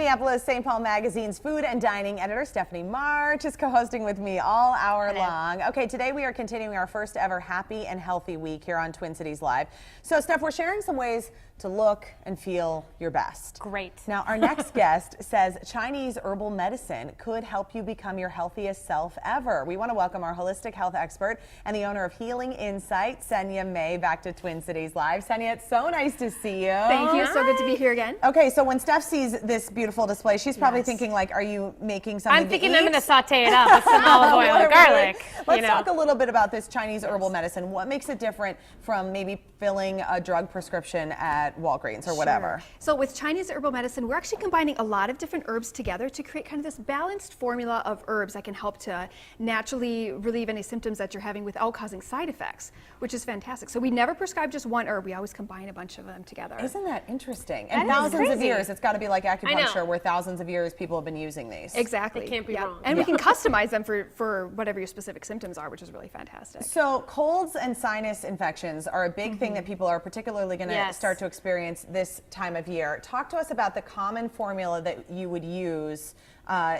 Minneapolis St. Paul Magazine's food and dining editor Stephanie March is co-hosting with me all hour long. Okay, today we are continuing our first ever Happy and Healthy Week here on Twin Cities Live. So, Steph, we're sharing some ways to look and feel your best. Great. Now, our next guest says Chinese herbal medicine could help you become your healthiest self ever. We want to welcome our holistic health expert and the owner of Healing Insight, Senia Mae, back to Twin Cities Live. Senia, it's so nice to see you. Thank you. So good to be here again. Okay, so when Steph sees this beautiful display, she's probably thinking, like, are you making something I'm thinking to I'm eat? going to saute it up with some olive oil and garlic. Let's talk a little bit about this Chinese herbal medicine. What makes it different from maybe filling a drug prescription at Walgreens or whatever? So with Chinese herbal medicine, we're actually combining a lot of different herbs together to create kind of this balanced formula of herbs that can help to naturally relieve any symptoms that you're having without causing side effects, which is fantastic. So we never prescribe just one herb. We always combine a bunch of them together. Isn't that interesting? And That is thousands of crazy. years, it's got to be like acupuncture, know. where thousands of years people have been using these. Exactly. It can't be wrong. And we can customize them for whatever your specific symptoms are, which is really fantastic. So colds and sinus infections are a big thing that people are particularly going to start to experience this time of year. Talk to us about the common formula that you would use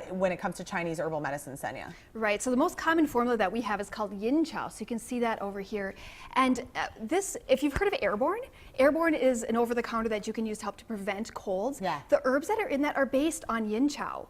when it comes to Chinese herbal medicine, Senia. Right, so the most common formula that we have is called yin chow. So you can see that over here. And this, if you've heard of Airborne, Airborne is an over-the-counter that you can use to help to prevent colds. Yeah. The herbs that are in that are based on yin chow.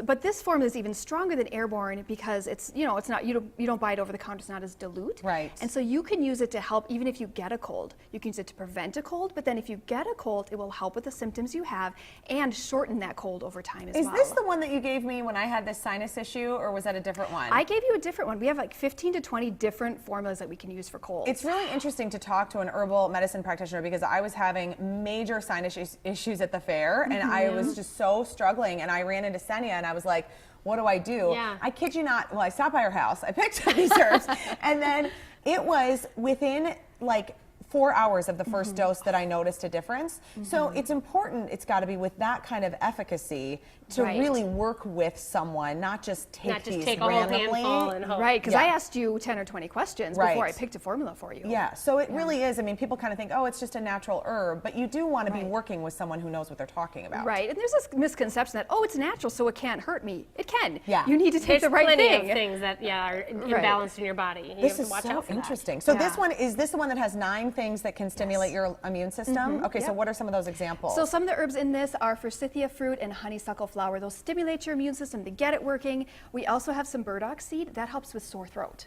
But this formula is even stronger than Airborne because it's, it's not, you don't buy it over the counter, it's not as dilute. Right. And so you can use it to help even if you get a cold. You can use it to prevent a cold, but then if you get a cold, it will help with the symptoms you have and shorten that cold over time as well. Is this the one that you gave me when I had this sinus issue, or was that a different one? I gave you a different one. We have like 15 to 20 different formulas that we can use for colds. It's really interesting to talk to an herbal medicine practitioner because I was having major sinus issues at the fair and I was just so struggling, and I ran into Senia and I was like, what do I do? Yeah. I kid you not, well, I stopped by her house, I picked up these herbs, and then it was within like 4 hours of the first dose that I noticed a difference. So it's important, it's got to be with that kind of efficacy to really work with someone, not just take these take a whole randomly. handful and hope. Right, because I asked you 10 or 20 questions before I picked a formula for you. Yeah, so it really is. I mean, people kind of think, oh, it's just a natural herb, but you do want to be working with someone who knows what they're talking about. Right, and there's this misconception that, oh, it's natural, so it can't hurt me. It can. Yeah. You need to take There's the right plenty thing. of things that are imbalanced in your body. You This have to is watch so out for that. interesting. So this Yeah. one, is this the one that has 9 things that can stimulate your immune system? Okay, so what are some of those examples? So some of the herbs in this are forsythia fruit and honeysuckle flower. Those stimulate your immune system to get it working. We also have some burdock seed. That helps with sore throat.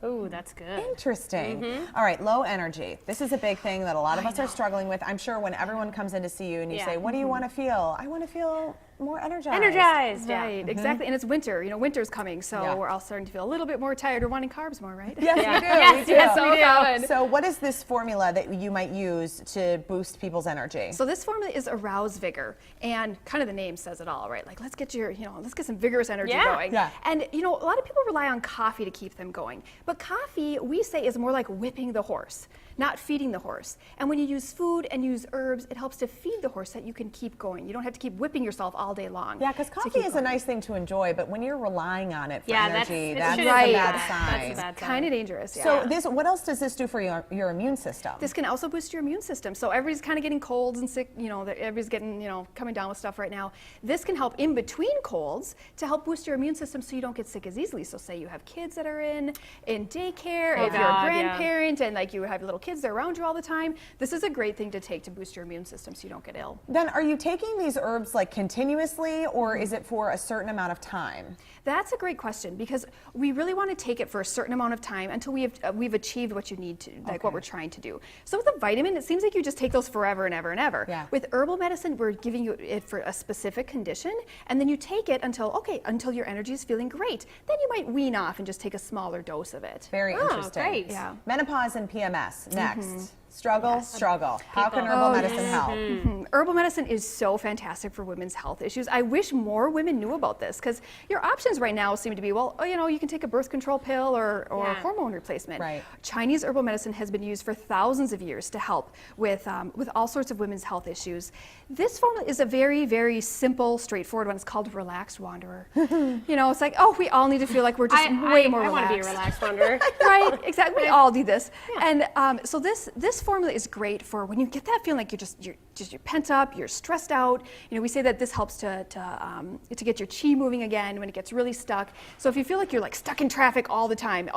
Ooh, that's good. Interesting. All right, low energy. This is a big thing that a lot of us are struggling with. I'm sure when everyone comes in to see you and you say, what do you want to feel? I want to feel more energized. Energized. Right, exactly. And it's winter. Winter's coming, so we're all starting to feel a little bit more tired. We're wanting carbs more, right? Yes, we do. Yes, we do. yes, So we do. common. So what is this formula that you might use to boost people's energy? So this formula is arouse vigor, and kind of the name says it all, right? Like, let's get your, let's get some vigorous energy going. Yeah. And a lot of people rely on coffee to keep them going, but coffee, we say, is more like whipping the horse, not feeding the horse. And when you use food and use herbs, it helps to feed the horse so that you can keep going. You don't have to keep whipping yourself all day long. Yeah, because coffee is a nice thing to enjoy, but when you're relying on it for energy, that's a right. bad That's sign. a bad sign. Kind of dangerous. So what else does this do for your immune system? This can also boost your immune system. So everybody's kind of getting colds and sick, everybody's getting, coming down with stuff right now. This can help in between colds to help boost your immune system so you don't get sick as easily. So say you have kids that are in daycare, if you're a grandparent and like you have little kids that are around you all the time, this is a great thing to take to boost your immune system so you don't get ill. Then are you taking these herbs like continuously, or is it for a certain amount of time? That's a great question because we really want to take it for a certain amount of time until we've achieved what you need to, like what we're trying to do. So with a vitamin, it seems like you just take those forever and ever and ever. Yeah. With herbal medicine, we're giving you it for a specific condition, and then you take it until your energy is feeling great. Then you might wean off and just take a smaller dose of it. Very interesting. Great. Yeah. Menopause and PMS next. Struggle. How can herbal medicine help? Herbal medicine is so fantastic for women's health issues. I wish more women knew about this because your options right now seem to be, you can take a birth control pill or hormone replacement. Right. Chinese herbal medicine has been used for thousands of years to help with all sorts of women's health issues. This formula is a very, very simple, straightforward one. It's called Relaxed Wanderer. It's like, we all need to feel like we're just way more relaxed. I want to be a relaxed wanderer. Right, exactly. We all do this. And so this formula is great for when you get that feeling like you're pent up, you're stressed out. You know, we say that this helps to get your chi moving again when it gets really stuck. So if you feel like you're like stuck in traffic all the time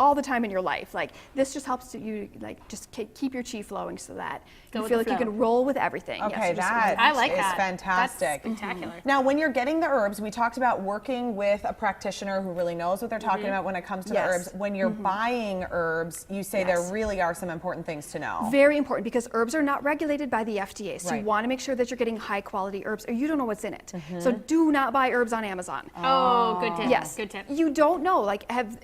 in your life, like this just helps you like just keep your chi flowing so that you feel like you can roll with everything. Okay, I like that. Fantastic. That's spectacular. Now, when you're getting the herbs, we talked about working with a practitioner who really knows what they're talking about when it comes to the herbs. When you're buying herbs, you say there really are some important things to know. Very important, because herbs are not regulated by the FDA. So Right. you want to make sure that you're getting high quality herbs, or you don't know what's in it. So do not buy herbs on Amazon. Oh, good tip. Yes. Good tip. You don't know, like have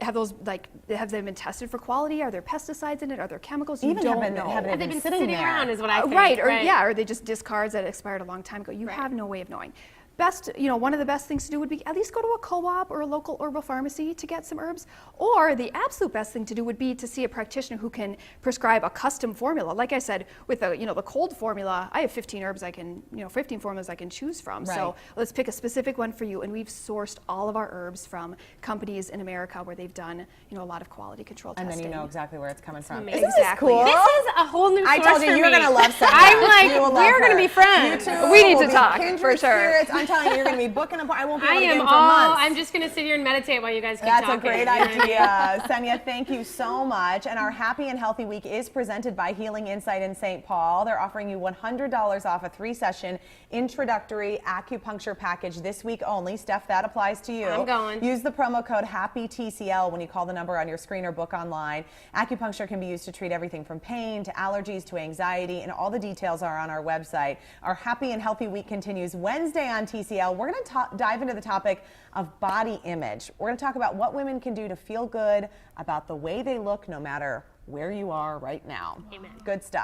they been tested for quality? Are there pesticides in it? Are there chemicals? You Even don't have know. Have they been sitting there? around is what I think. Right, or they just discards that expired a long time ago. You Right. have no way of knowing. Best, one of the best things to do would be at least go to a co-op or a local herbal pharmacy to get some herbs. Or the absolute best thing to do would be to see a practitioner who can prescribe a custom formula. Like I said, with the cold formula, I have 15 herbs 15 formulas I can choose from. Right. So let's pick a specific one for you. And we've sourced all of our herbs from companies in America where they've done, a lot of quality control And testing. then you know exactly where it's coming from. amazing. Isn't this cool? This is a whole new I source told you for you're me. going to love Senia. I'm like, You will love we're going to her. be friends. You two We need will to be talk, kindred for sure. spirits. I'm telling you, you're going to be booking a. I won't be able I to get am in for all. months. I'm just going to sit here and meditate while you guys keep That's talking. a great You know what I mean? idea. Senia, thank you so much. And our Happy and Healthy Week is presented by Healing Insight in St. Paul. They're offering you $100 off a 3-session introductory acupuncture package this week only. Steph, that applies to you. I'm going. Use the promo code HAPPYTCL when you call the number on your screen or book online. Acupuncture can be used to treat everything from pain to allergies to anxiety, and all the details are on our website. Our Happy and Healthy Week continues Wednesday on TCL. We're going to dive into the topic of body image. We're going to talk about what women can do to feel good about the way they look no matter where you are right now. Amen. Good stuff.